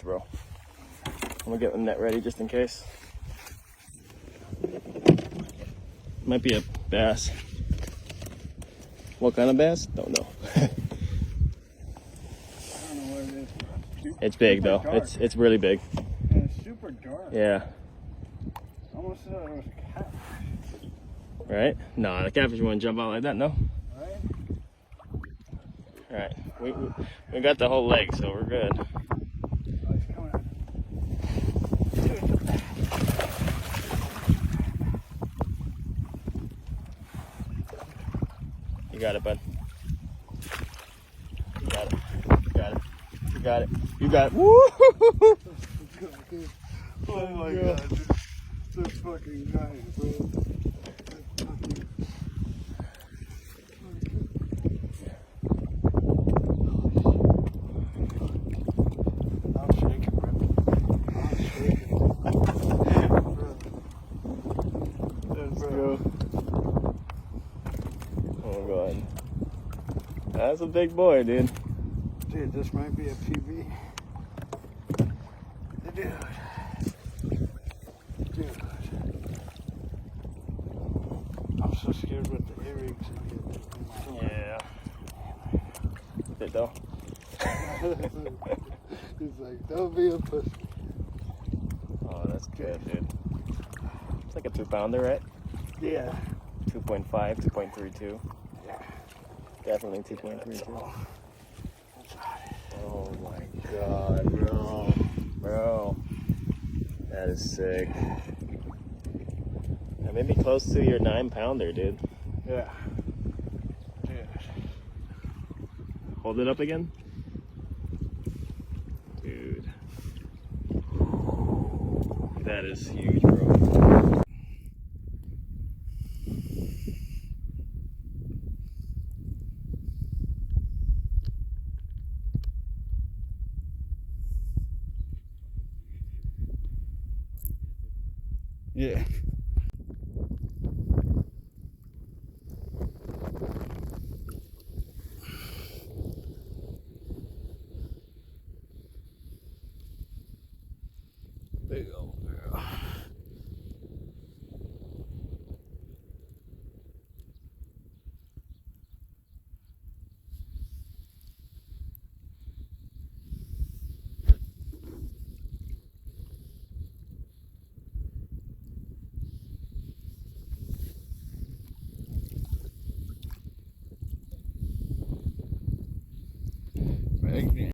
throw. I'm gonna get the net ready just in case. Might be a bass. What kind of bass? Don't know. I don't know what it is. It's big though. Dark. It's really big. And it's super dark. Yeah. Almost thought it was a cat. Right? No, the catfish wouldn't jump out like that. No. Right? All right. We got the whole leg, so we're good. Oh, it's coming out. You got it, bud. You got it. You got it. You got it. You got it. Woo! Oh my god, this fucking giant, bro. I'm shaking, bro. I'm shaking. Let's go. Oh god. That's a big boy, dude. Dude, this might be a PB. Dude. Dude. I'm so scared with the earrings. Yeah. It though. He's like, don't be a pussy. Oh, that's good, dude. It's like a 2-pounder, right? Yeah. 2.5, 2.32. Yeah. Definitely 2.32. Oh my God, bro. Bro. That is sick. That may be close to your 9-pounder, dude. Yeah. Dude. Hold it up again. Dude. That is huge, bro. Yeah. Big old girl. Pregnant.